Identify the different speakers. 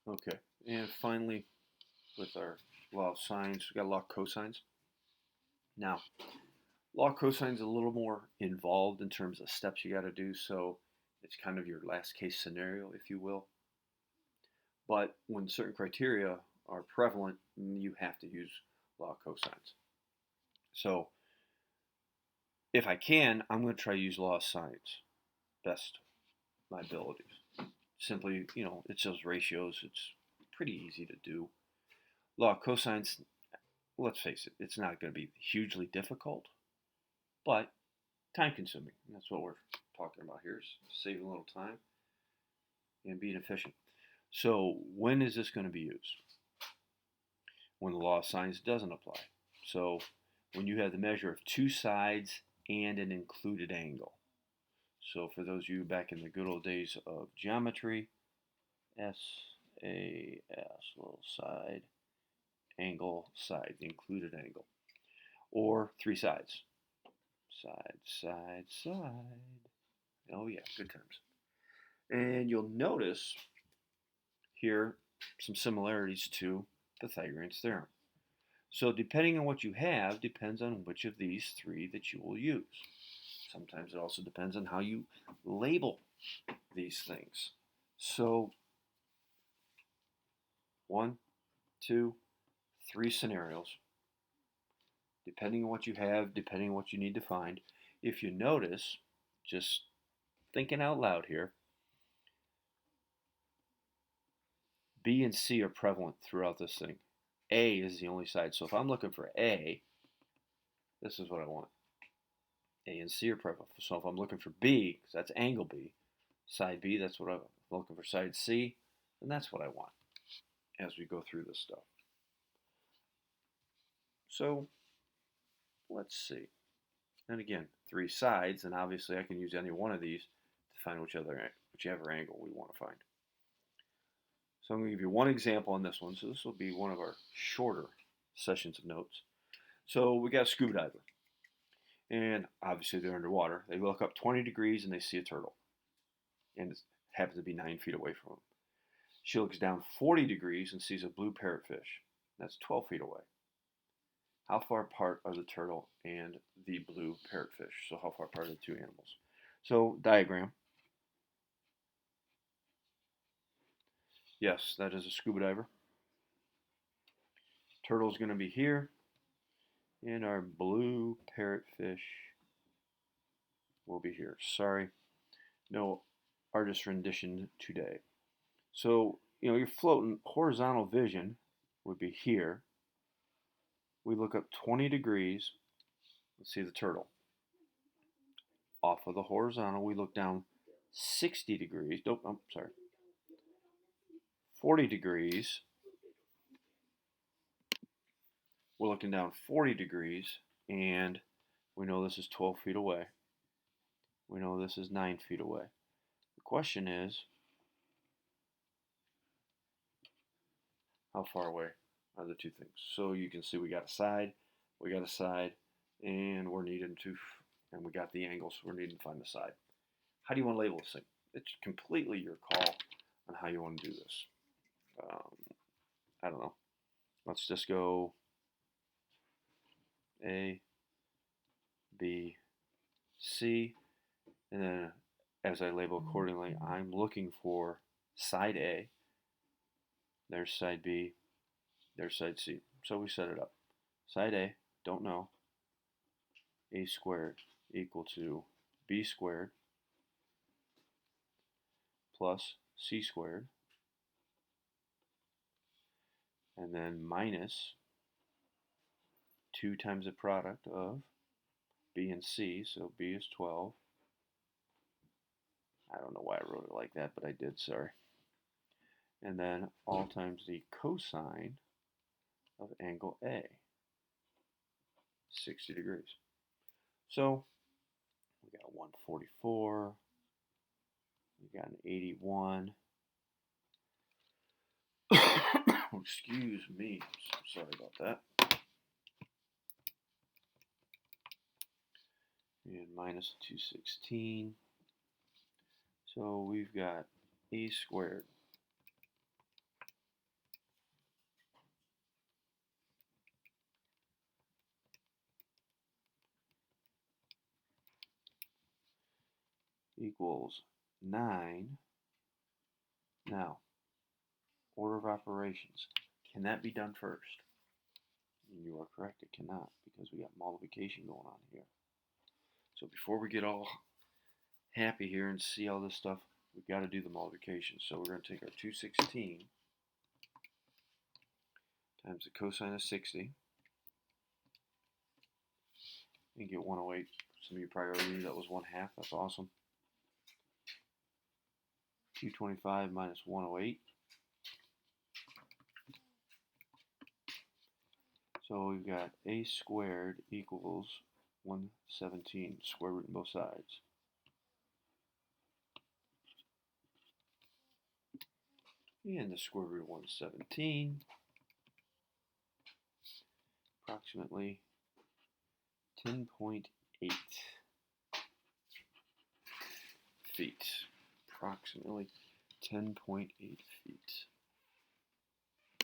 Speaker 1: Okay, and finally, with our law of sines, we got law of cosines. Now, law of cosines is a little more involved in terms of steps you got to do, so it's kind of your last case scenario, if you will. But when certain criteria are prevalent, you have to use law of cosines. So if I can, I'm going to try to use law of sines best my abilities. Simply, it's those ratios. It's pretty easy to do. Law of cosines, let's face it, it's not going to be hugely difficult, but time consuming. That's what we're talking about here, is saving a little time and being efficient. So when is this going to be used? When the law of sines doesn't apply. So when you have the measure of two sides and an included angle. So for those of you back in the good old days of geometry, SAS, little side, angle, side, the included angle. Or three sides. Side, side, side. Oh yeah, good times. And you'll notice here some similarities to Pythagorean's theorem. So depending on what you have depends on which of these three that you will use. Sometimes it also depends on how you label these things. So 1, 2, 3 scenarios. Depending on what you have, depending on what you need to find. If you notice, just thinking out loud here, B and C are prevalent throughout this thing. A is the only side. So if I'm looking for A, this is what I want. A and C are prevalent. So if I'm looking for B, because that's angle B, side B, that's what I'm looking for. Side C, then that's what I want as we go through this stuff. So let's see. And again, three sides, and obviously I can use any one of these to find whichever angle we want to find. So I'm going to give you one example on this one. So this will be one of our shorter sessions of notes. So we got a scuba diver. And obviously they're underwater. They look up 20 degrees and they see a turtle. And it happens to be 9 feet away from them. She looks down 40 degrees and sees a blue parrotfish. That's 12 feet away. How far apart are the turtle and the blue parrotfish? So how far apart are the two animals? So diagram. Yes, that is a scuba diver. Turtle's going to be here. And our blue parrotfish will be here. Sorry, no artist rendition today. So, your floating horizontal vision would be here. We look up 20 degrees. Let's see the turtle. Off of the horizontal, we look down 60 degrees. Nope, I'm sorry. 40 degrees. We're looking down 40 degrees, and we know this is 12 feet away. We know this is 9 feet away. The question is, how far away are the two things? So you can see we got a side, and we're needing to, and we got the angles, so we're needing to find the side. How do you want to label this thing? It's completely your call on how you want to do this. I don't know. Let's just go A, B, C, and then as I label accordingly, I'm looking for side A, there's side B, there's side C. So we set it up. Side A, don't know, A squared equal to B squared plus C squared, and then minus 2 times the product of B and C, so B is 12. I don't know why I wrote it like that, but I did, sorry. And then all times the cosine of angle A, 60 degrees. So we got 144, we got an 81. Excuse me, sorry about that. And minus 216. So we've got A squared equals 9. Now, order of operations. Can that be done first? You are correct, it cannot, because we got multiplication going on here. So before we get all happy here and see all this stuff, we've got to do the multiplication. So we're going to take our 216 times the cosine of 60 and get 108. Some of you probably already knew that was 1/2. That's awesome. 225 minus 108. So we've got a squared equals 117, square root on both sides. And the square root of 117, approximately 10.8 feet. Approximately 10.8 feet.